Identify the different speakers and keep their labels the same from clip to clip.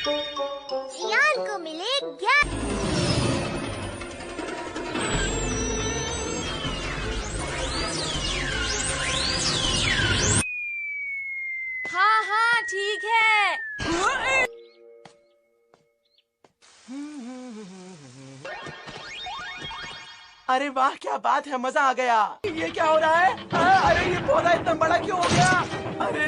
Speaker 1: जियान को मिले ज्ञान।
Speaker 2: हाँ हाँ ठीक है।
Speaker 3: अरे वाह, क्या बात है, मजा आ गया। ये क्या हो रहा है? अरे ये पौधा इतना बड़ा क्यों हो गया? अरे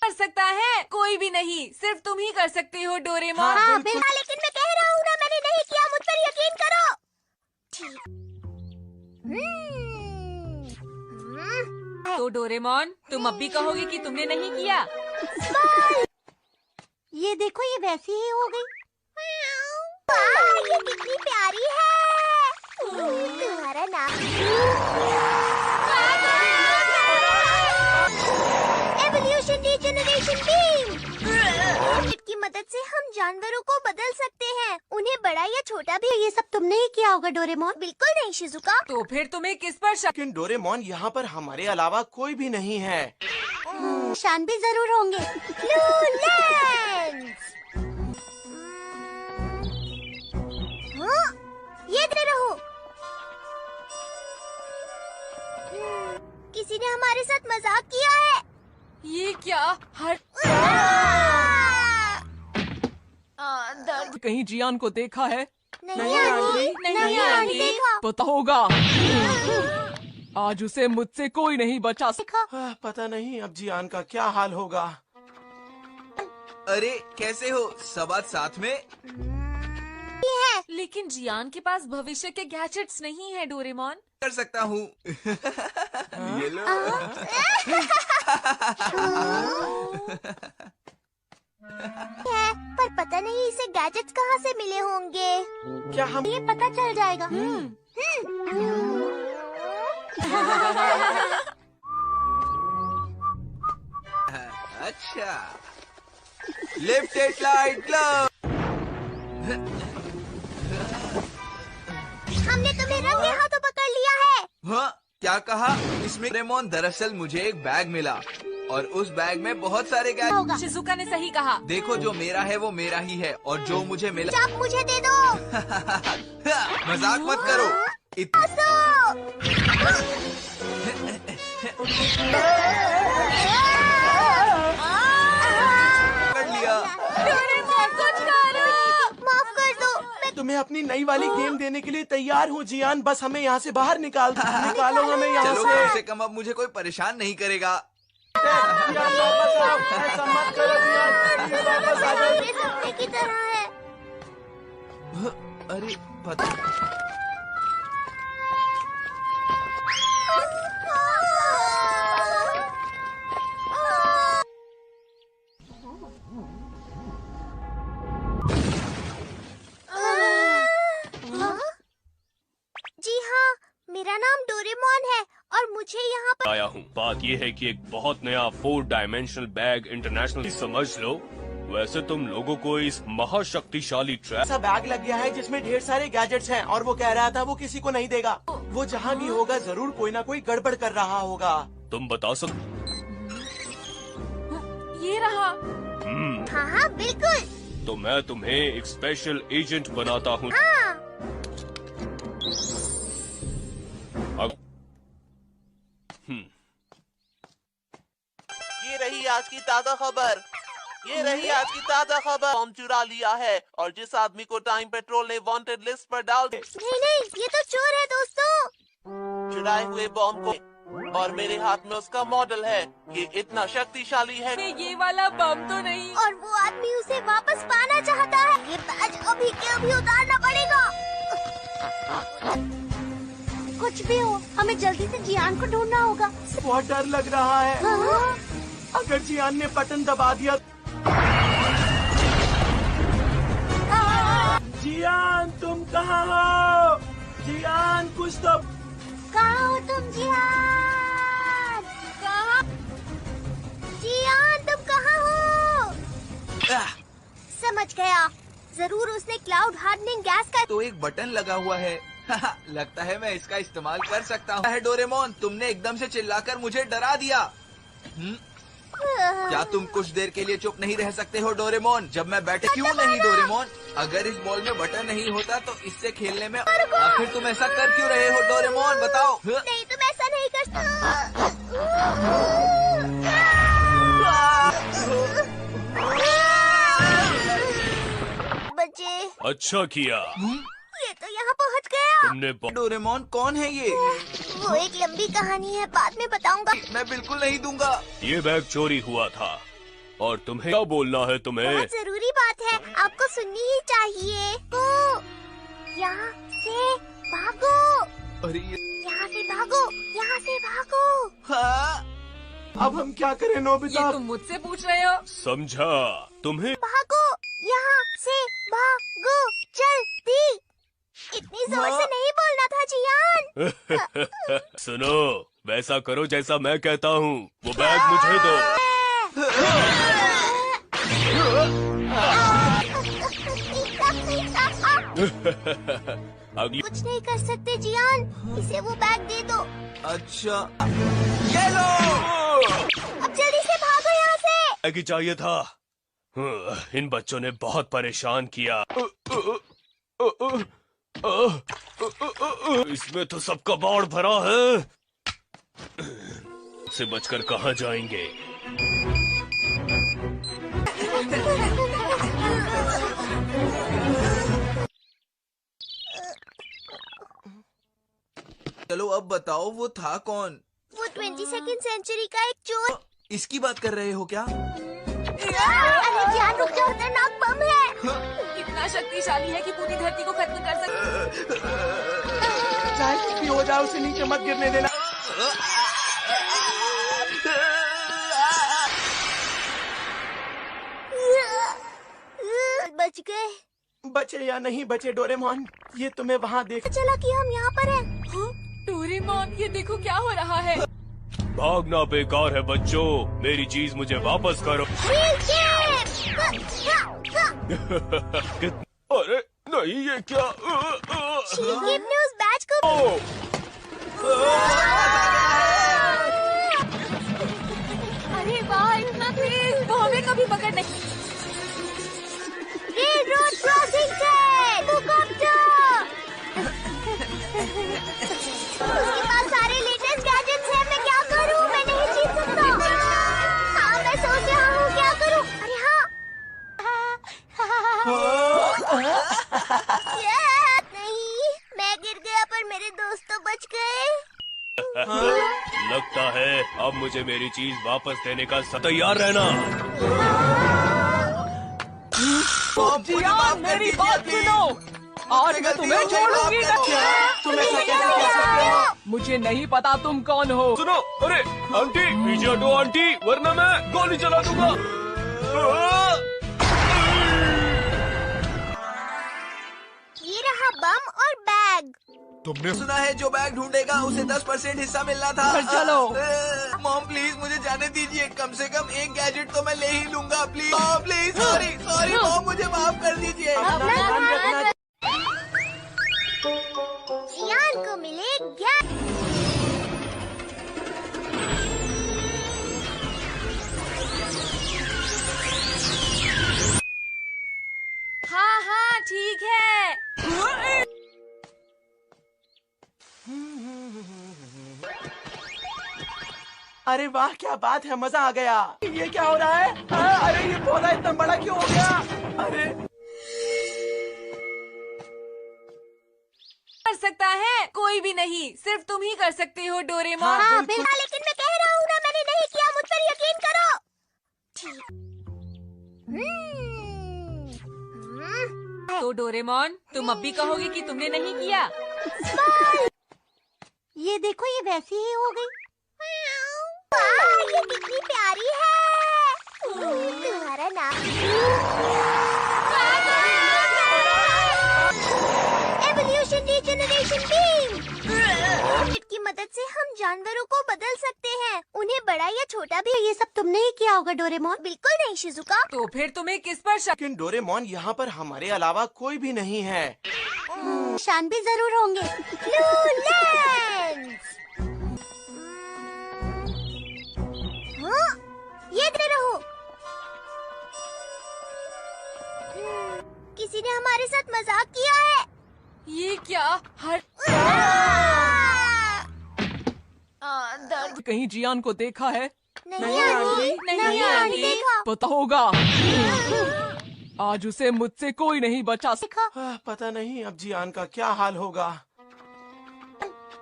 Speaker 2: कर सकता है कोई भी नहीं, सिर्फ तुम ही कर सकते हो डोरेमोन।
Speaker 3: हाँ,
Speaker 1: लेकिन मैं कह रहा हूँ ना, मैंने नहीं किया, मुझ पर यकीन करो।
Speaker 2: तो डोरेमोन, तुम अब भी कहोगे कि तुमने नहीं किया?
Speaker 1: ये देखो, ये वैसी ही हो गई। वाह, ये कितनी प्यारी है। तुम्हारा नाम एवोल्यूशन रीजनरेशन बीम की मदद से हम जानवरों को बदल सकते हैं, उन्हें बड़ा या छोटा भी। ये सब तुमने ही किया होगा डोरेमोन। बिल्कुल नहीं शिजुका।
Speaker 2: तो फिर तुम्हें किस पर शक?
Speaker 3: लेकिन डोरेमोन, यहाँ पर हमारे अलावा कोई भी नहीं है।
Speaker 1: शान भी जरूर होंगे। लूलेंस! हाँ, ये दे रहो। किसी ने हमारे साथ मजाक किया है।
Speaker 2: ये क्या? हर दर्द।
Speaker 4: कहीं जियान को देखा है?
Speaker 1: नहीं आंटी, नहीं आंटी देखा।
Speaker 4: पता होगा, आज उसे मुझसे कोई नहीं बचा सका।
Speaker 3: पता नहीं अब जियान का क्या हाल होगा।
Speaker 5: अरे कैसे हो? सब आज साथ में?
Speaker 2: लेकिन जियान के पास भविष्य के गैजेट्स नहीं है डोरेमोन।
Speaker 5: कर सकता हूँ। ये लो।
Speaker 1: है, पर पता नहीं इसे गैजेट्स कहाँ से मिले होंगे।
Speaker 3: क्या हम
Speaker 1: ये पता चल जाएगा।
Speaker 5: अच्छा, लिफ्ट इट लाइट क्लब।
Speaker 1: हमने तुम्हें रंगे हाथों पकड़ लिया है।
Speaker 5: हाँ, क्या कहा? इसमें डोरेमोन, दरअसल मुझे एक बैग मिला और उस बैग में बहुत सारे गैजेट
Speaker 1: होगा।
Speaker 2: शिजुका ने सही कहा।
Speaker 5: देखो, जो मेरा है वो मेरा ही है और जो मुझे मिला।
Speaker 1: चाप मुझे दे दो।
Speaker 5: मजाक मत करो। कर लिया।
Speaker 2: डोरेमोन कुछ करो।
Speaker 1: माफ कर दो। मैं
Speaker 3: तुम्हें अपनी नई वाली गेम देने के लिए तैयार हूँ जियान, बस हमें यहाँ से बाहर निकालो हमें यहाँ
Speaker 5: चलो,
Speaker 3: से।
Speaker 5: कम से कम अब मुझे कोई परेशान नहीं करेगा।
Speaker 3: जियान वापस आओ, ऐसा मत करो जियान, प्लीज वापस आ जाओ।
Speaker 1: मेरे सपने की तरह है।
Speaker 5: अरे पता
Speaker 1: जी हाँ, मेरा नाम डोरेमोन है और मुझे यहाँ पर
Speaker 6: आया हूँ। बात ये है कि एक बहुत नया 4 डायमेंशनल बैग इंटरनेशनल समझ लो। वैसे तुम लोगों को इस महाशक्तिशाली ट्रैप
Speaker 3: ऐसा बैग लग गया है जिसमें ढेर सारे गैजेट्स हैं और वो कह रहा था वो किसी को नहीं देगा। वो जहाँ भी होगा जरूर कोई ना कोई गड़बड़ कर रहा होगा।
Speaker 6: तुम बता सकते?
Speaker 2: ये रहा।
Speaker 1: हाँ हाँ बिल्कुल।
Speaker 6: तो मैं तुम्हें एक स्पेशल एजेंट बनाता हूँ।
Speaker 1: हाँ।
Speaker 7: ये रही आज की ताज़ा खबर। बम चुरा लिया है और जिस आदमी को टाइम पेट्रोल ने वांटेड लिस्ट पर डाल
Speaker 1: नहीं नहीं, ये तो चोर है दोस्तों।
Speaker 7: चुराए हुए बम को, और मेरे हाथ में उसका मॉडल है। ये इतना शक्तिशाली है।
Speaker 2: ये वाला बम तो नहीं।
Speaker 1: और वो आदमी उसे वापस पाना चाहता है। ये बैज अभी के अभी उतारना पड़ेगा। कुछ भी हो, हमें जल्दी से जियान को ढूंढना होगा।
Speaker 3: बहुत डर लग रहा है।
Speaker 1: हाँ?
Speaker 3: अगर जियान ने बटन दबा दिया। जियान तुम कहाँ हो? जियान कुछ तो।
Speaker 1: कहाँ हो तुम जियान? कहाँ? जियान तुम कहाँ हो? समझ गया, जरूर उसने क्लाउड हार्डनिंग गैस का।
Speaker 5: तो एक बटन लगा हुआ है। लगता है मैं इसका इस्तेमाल कर सकता हूँ। डोरेमोन, तुमने एकदम से चिल्लाकर मुझे डरा दिया। क्या तुम कुछ देर के लिए चुप नहीं रह सकते हो डोरेमोन? जब मैं बैठे क्यों नहीं डोरेमोन? अगर इस बॉल में बटन नहीं होता तो इससे खेलने में आखिर तुम ऐसा कर क्यों रहे हो डोरेमोन? बताओ।
Speaker 1: नहीं, तुम ऐसा नहीं कर बच्चे,
Speaker 6: अच्छा किया
Speaker 1: ये तो यहाँ पहुँच गया।
Speaker 6: तुमने
Speaker 5: डोरेमोन कौन है ये?
Speaker 1: वो एक लंबी कहानी है, बाद में बताऊंगा।
Speaker 5: मैं बिल्कुल नहीं दूंगा।
Speaker 6: ये बैग चोरी हुआ था और तुम्हें क्या बोलना है तुम्हें?
Speaker 1: बहुत जरूरी बात है, आपको सुननी ही चाहिए। तो यहाँ से भागो,
Speaker 5: अरे
Speaker 1: यहाँ से भागो, यहाँ से भागो।
Speaker 5: हाँ?
Speaker 3: अब हम क्या करें
Speaker 2: ये
Speaker 3: नोबिता?
Speaker 2: तुम मुझसे पूछ रहे हो?
Speaker 6: समझा तुम्हें?
Speaker 1: भागो, यहाँ से भागो, जल्दी। इतनी जोर से नहीं बोलना था जियान।
Speaker 6: सुनो, वैसा करो जैसा मैं कहता हूँ। वो बैग मुझे दो। अगली
Speaker 1: कुछ नहीं कर सकते जियान, इसे वो बैग दे दो।
Speaker 5: अच्छा, ये लो।
Speaker 1: अब जल्दी से भागो यहाँ से।
Speaker 6: बैग ही चाहिए था। इन बच्चों ने बहुत परेशान किया। इसमें तो सब कबाड़ भरा है। से बचकर कहाँ जाएंगे?
Speaker 5: चलो अब बताओ वो था कौन?
Speaker 1: वो 22वीं सेंचुरी का एक चोर।
Speaker 5: इसकी बात कर रहे हो क्या?
Speaker 1: अरे जियान रुक जाओ, खतरनाक बम है।
Speaker 2: इतना शक्तिशाली है कि पूरी धरती को खत्म कर सकते।
Speaker 3: चाहे कुछ भी हो जाए, उसे नीचे मत गिरने देना।
Speaker 1: बच गए।
Speaker 3: बचे या नहीं बचे डोरेमोन, ये तुम्हें वहाँ देख।
Speaker 1: चला कि हम यहाँ पर हैं।
Speaker 2: डोरेमोन, ये देखो क्या हो रहा है।
Speaker 6: भागना बेकार है बच्चों, मेरी चीज मुझे वापस करो। अरे नहीं, ये क्या?
Speaker 1: शीलगिप ने उस बैच को।
Speaker 2: अरे वाह, इतना तेज, वो हमें कभी पकड़ नहीं।
Speaker 1: रोड क्रॉसिंग ट्रेन, उसके पास सारे लेटेस्ट गैजेट्स हैं। मैं क्या करूं? मैं नहीं जीत सकता। हाँ, मैं सोच रहा हूँ क्या करूं। अरे हाँ। नहीं, मैं गिर गया पर मेरे दोस्त तो बच गए।
Speaker 6: लगता है अब मुझे मेरी चीज वापस देने का तैयार रहना।
Speaker 4: जियान, मेरी बात सुनो। आज मैं तुम्हें छोड़ूंगी नहीं।
Speaker 3: तुम ऐसा कैसे कर सकते हो?
Speaker 4: मुझे नहीं पता तुम कौन हो।
Speaker 6: सुनो, अरे आंटी, पीछे हटो आंटी, वरना मैं गोली चला दूंगा।
Speaker 1: ये रहा बम और बैग।
Speaker 5: तुमने सुना है जो बैग ढूंढेगा उसे 10% हिस्सा मिलना था।
Speaker 4: चलो।
Speaker 5: मॉम प्लीज मुझे जाने दीजिए, कम से कम एक गैजेट तो मैं ले ही लूंगा। प्लीज प्लीज, सॉरी मॉम, मुझे माफ कर दीजिए।
Speaker 1: अपना ध्यान रखना। जियान को मिले
Speaker 2: हाँ हाँ, ठीक है।
Speaker 3: अरे वाह, क्या बात है, मजा आ गया। ये क्या हो रहा है? अरे ये पौधा इतना बड़ा क्यों हो गया? अरे
Speaker 2: कर सकता है कोई भी नहीं, सिर्फ तुम ही कर सकते हो डोरेमोन।
Speaker 1: हाँ, बिल्कुल। लेकिन मैं कह रहा हूँ ना, मैंने नहीं किया, मुझ पर यकीन करो।
Speaker 2: तो डोरेमोन, तुम अब भी कहोगे कि तुमने नहीं किया?
Speaker 1: ये देखो, ये वैसी ही हो गई। वाह, ये कितनी प्यारी है। तुम्हारा नाम एवोल्यूशन डीजेनरेशन बीम की मदद से हम जानवरों को बदल सकते हैं, उन्हें बड़ा या छोटा भी। ये सब तुमने ही किया होगा डोरेमोन। बिल्कुल नहीं शिजुका।
Speaker 2: तो फिर तुम्हें किस पर शक?
Speaker 3: लेकिन डोरेमोन, यहाँ पर हमारे अलावा कोई भी नहीं है।
Speaker 1: शान भी जरूर होंगे। हाँ, ये हमारे साथ मजाक किया है।
Speaker 2: ये क्या हर दर्द।
Speaker 4: कहीं जियान को देखा है?
Speaker 1: नहीं आंटी,
Speaker 2: नहीं आंटी।
Speaker 1: देखा।
Speaker 4: पता होगा। आज उसे मुझसे कोई नहीं बचा सका।
Speaker 3: पता नहीं अब जियान का क्या हाल होगा।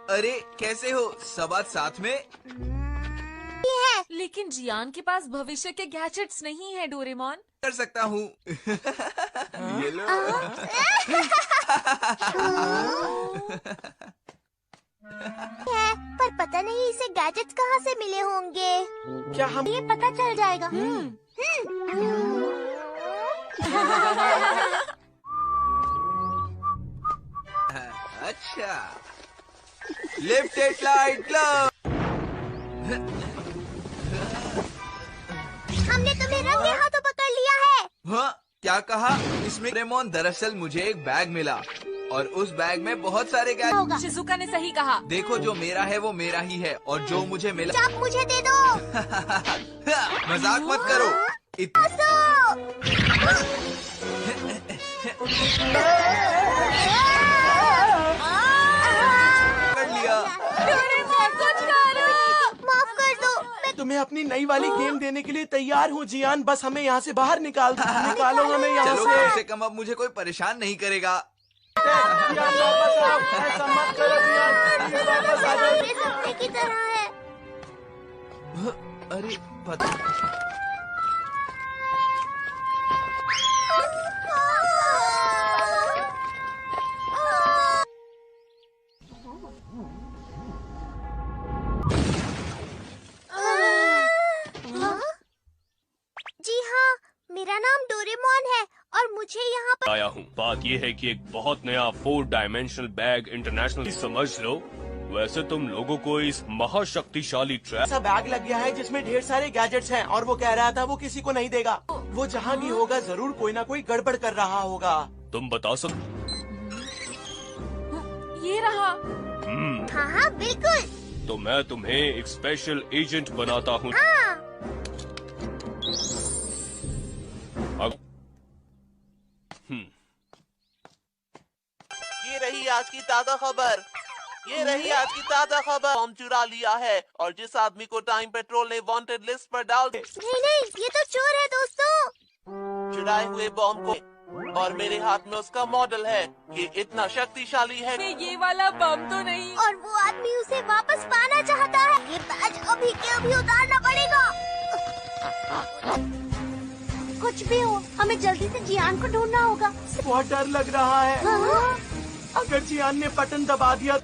Speaker 5: अरे कैसे हो? सब आज साथ में?
Speaker 2: लेकिन जियान के पास भविष्य के गैजेट्स नहीं है डोरेमोन।
Speaker 5: कर सकता हूँ। ये लो।
Speaker 1: है, पर पता नहीं इसे गैजेट्स कहाँ से मिले होंगे।
Speaker 3: क्या हम
Speaker 1: ये पता चल जाएगा।
Speaker 5: अच्छा, लेफ्ट एट लाइट ग्लो।
Speaker 1: हमने तुम्हें रंगे हाथों पकड़ लिया है।
Speaker 5: हाँ, क्या कहा? इसमें डोरेमोन, दरअसल मुझे एक बैग मिला और उस बैग में बहुत सारे गैजेट।
Speaker 2: शिजुका ने सही कहा।
Speaker 5: देखो, जो मेरा है वो मेरा ही है और जो मुझे मिला।
Speaker 1: आप मुझे दे दो।
Speaker 5: मजाक मत करो। कर लिया।
Speaker 1: माफ कर दो। मैं
Speaker 3: तुम्हें अपनी नई वाली गेम देने के लिए तैयार हूँ जियान, बस हमें यहाँ से बाहर निकालो हमें यहाँ
Speaker 5: चलो,
Speaker 3: से।
Speaker 5: कम से कम अब मुझे कोई परेशान नहीं करेगा।
Speaker 3: जियान वापस आओ, ऐसा मत करो जियान, प्लीज वापस आ जाओ।
Speaker 1: मेरे सपने की तरह है।
Speaker 5: अरे पता
Speaker 1: जी हाँ, मेरा नाम डोरेमोन है और मुझे यहाँ पर
Speaker 6: आया हूँ। बात ये है कि एक बहुत नया 4 डायमेंशनल बैग इंटरनेशनल समझ लो। वैसे तुम लोगों को इस महाशक्तिशाली ट्रैप
Speaker 3: ऐसा बैग लग गया है जिसमें ढेर सारे गैजेट्स हैं और वो कह रहा था वो किसी को नहीं देगा। वो जहाँ भी होगा जरूर कोई ना कोई गड़बड़ कर रहा होगा।
Speaker 6: तुम बता सकते?
Speaker 2: ये रहा।
Speaker 1: हाँ हाँ बिल्कुल।
Speaker 6: तो मैं तुम्हें एक स्पेशल एजेंट बनाता हूँ।
Speaker 1: हाँ
Speaker 6: अब
Speaker 7: ये रही आज की ताज़ा खबर। ये रही आज की ताज़ा खबर। बॉम्ब चुरा लिया है और जिस आदमी को टाइम पेट्रोल ने वांटेड लिस्ट पर डाल
Speaker 1: नहीं, ये तो चोर है दोस्तों।
Speaker 7: चुराए हुए बॉम्ब को, और मेरे हाथ में उसका मॉडल है। ये इतना शक्तिशाली है।
Speaker 2: ये वाला बम तो नहीं।
Speaker 1: और वो आदमी उसे वापस पाना चाहता है। ये बैज अभी के अभी उतारना पड़ेगा। कुछ भी हो, हमें जल्दी से जियान को ढूंढना होगा।
Speaker 3: बहुत डर लग रहा है।
Speaker 1: हाँ?
Speaker 3: अगर जियान ने बटन दबा दिया।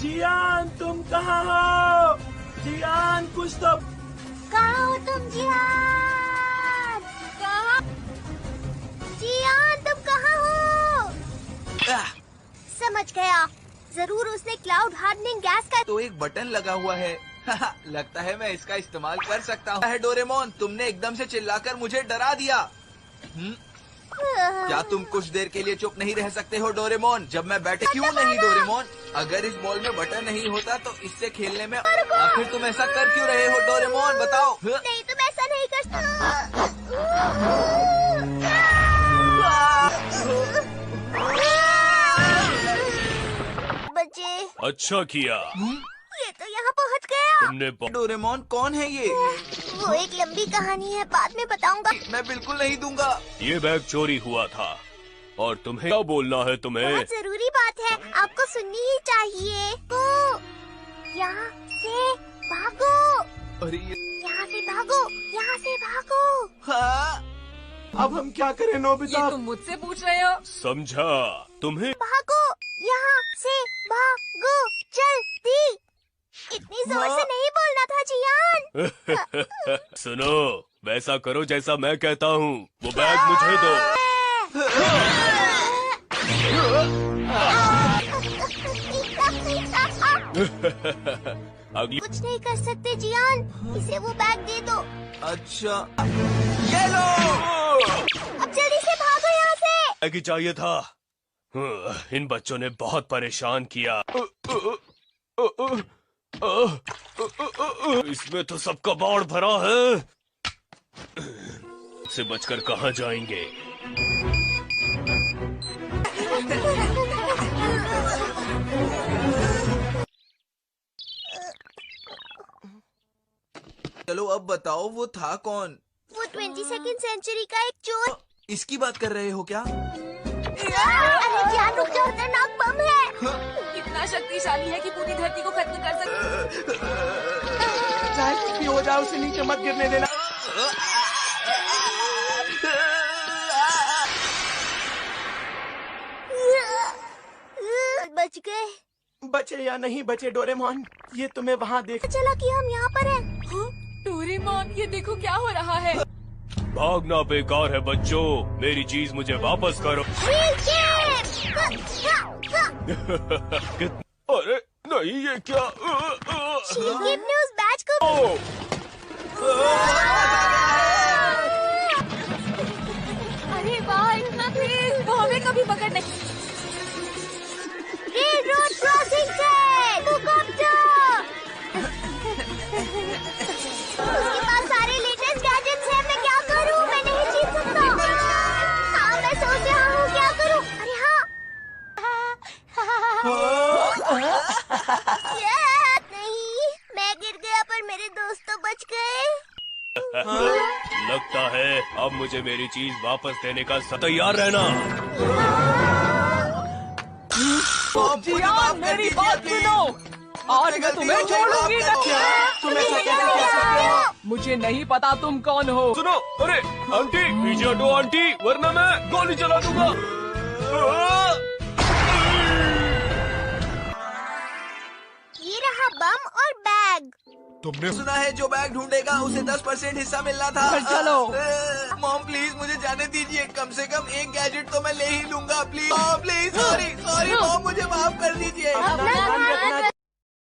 Speaker 3: जियान तुम कहाँ हो? जियान कुछ तो।
Speaker 1: कहाँ हो तुम जियान?
Speaker 2: कहाँ?
Speaker 1: जियान तुम कहाँ हो? समझ गया, जरूर उसने क्लाउड हार्डनिंग गैस का।
Speaker 5: तो एक बटन लगा हुआ है। लगता है मैं इसका इस्तेमाल कर सकता हूँ। है डोरेमोन, तुमने एकदम से चिल्लाकर मुझे डरा दिया। क्या तुम कुछ देर के लिए चुप नहीं रह सकते हो डोरेमोन? जब मैं बैठे क्यों नहीं डोरेमोन? अगर इस बॉल में बटन नहीं होता तो इससे खेलने में आखिर तुम ऐसा कर क्यों रहे हो डोरेमोन? बताओ।
Speaker 1: नहीं, तुम ऐसा नहीं कर सकते। बच्चे,
Speaker 6: अच्छा किया।
Speaker 1: ये तो यहाँ पहुँच गया।
Speaker 6: तुमने
Speaker 5: डोरेमोन कौन है ये?
Speaker 1: वो एक लंबी कहानी है, बाद में बताऊंगा।
Speaker 5: मैं बिल्कुल नहीं दूंगा।
Speaker 6: ये बैग चोरी हुआ था और तुम्हें क्या बोलना है तुम्हें?
Speaker 1: बहुत जरूरी बात है, आपको सुननी ही चाहिए। तो यहाँ से भागो,
Speaker 5: अरे
Speaker 1: यहाँ से भागो, यहाँ से भागो।
Speaker 5: हाँ?
Speaker 3: अब हम क्या करें नोबिता?
Speaker 2: ये तुम मुझसे पूछ रहे हो?
Speaker 6: समझा तुम्हें।
Speaker 1: भागो, यहाँ से भागो, जल्दी। इतनी जोर से नहीं बोलना था जियान।
Speaker 6: सुनो, वैसा करो जैसा मैं कहता हूँ। वो बैग मुझे दो। अगली
Speaker 1: कुछ नहीं कर सकते जियान, इसे वो बैग दे दो।
Speaker 5: अच्छा, ये लो।
Speaker 1: अब जल्दी से भागो यहाँ से।
Speaker 6: बैग ही चाहिए था। इन बच्चों ने बहुत परेशान किया। इसमें तो सब कबाड़ भरा है। से बचकर कहाँ जाएंगे?
Speaker 5: चलो अब बताओ वो था कौन?
Speaker 1: वो 22nd सेंचुरी का एक चोर।
Speaker 5: इसकी बात कर रहे हो क्या?
Speaker 1: अरे जान रुक जाओ, खतरनाक बम है।
Speaker 2: इतना शक्तिशाली है कि पूरी धरती को खत्म कर सकती है।
Speaker 3: चाहे कुछ भी हो जाए उसे नीचे मत गिरने देना।
Speaker 1: बच गए।
Speaker 3: बचे या नहीं बचे डोरेमोन, ये तुम्हें वहाँ देख।
Speaker 1: चला कि हम यहाँ पर हैं।
Speaker 2: हाँ, डोरेमोन ये देखो क्या हो रहा है।
Speaker 6: भागना बेकार है बच्चों, मेरी चीज मुझे वापस करो। अरे नहीं, ये क्या?
Speaker 1: न्यूज़ बैच को।
Speaker 2: अरे वाह, इतना तेज, वो हमें कभी पकड़ नहीं।
Speaker 1: रोड क्रॉसिंग से हेलीकॉप्टर। उसके पास सारे लेटेस्ट गैजेट्स हैं, मैं क्या करूं? मैं नहीं जीत सकता। हाँ, मैं सोच रहा हूँ क्या करूं। अरे हाँ। नहीं, मैं गिर गया पर मेरे दोस्त तो बच गए।
Speaker 6: लगता है अब मुझे मेरी चीज वापस देने का तैयार रहना।
Speaker 4: जियान, मेरी बात सुनो। आज मैं तुम्हें छोड़ूंगी नहीं।
Speaker 3: तुम ऐसा कैसे कर सकते हो?
Speaker 4: मुझे नहीं पता तुम कौन हो।
Speaker 6: सुनो, अरे आंटी पीछे हटो आंटी, वरना मैं गोली चला दूंगा।
Speaker 1: ये रहा बम और बैग।
Speaker 5: तुमने सुना है जो बैग ढूंढेगा उसे 10% हिस्सा मिलना था।
Speaker 4: चलो।
Speaker 5: मॉम प्लीज मुझे जाने दीजिए, कम से कम एक गैजेट तो मैं ले ही लूंगा। प्लीज प्लीज, सॉरी मॉम, मुझे माफ कर दीजिए।
Speaker 1: अपना ध्यान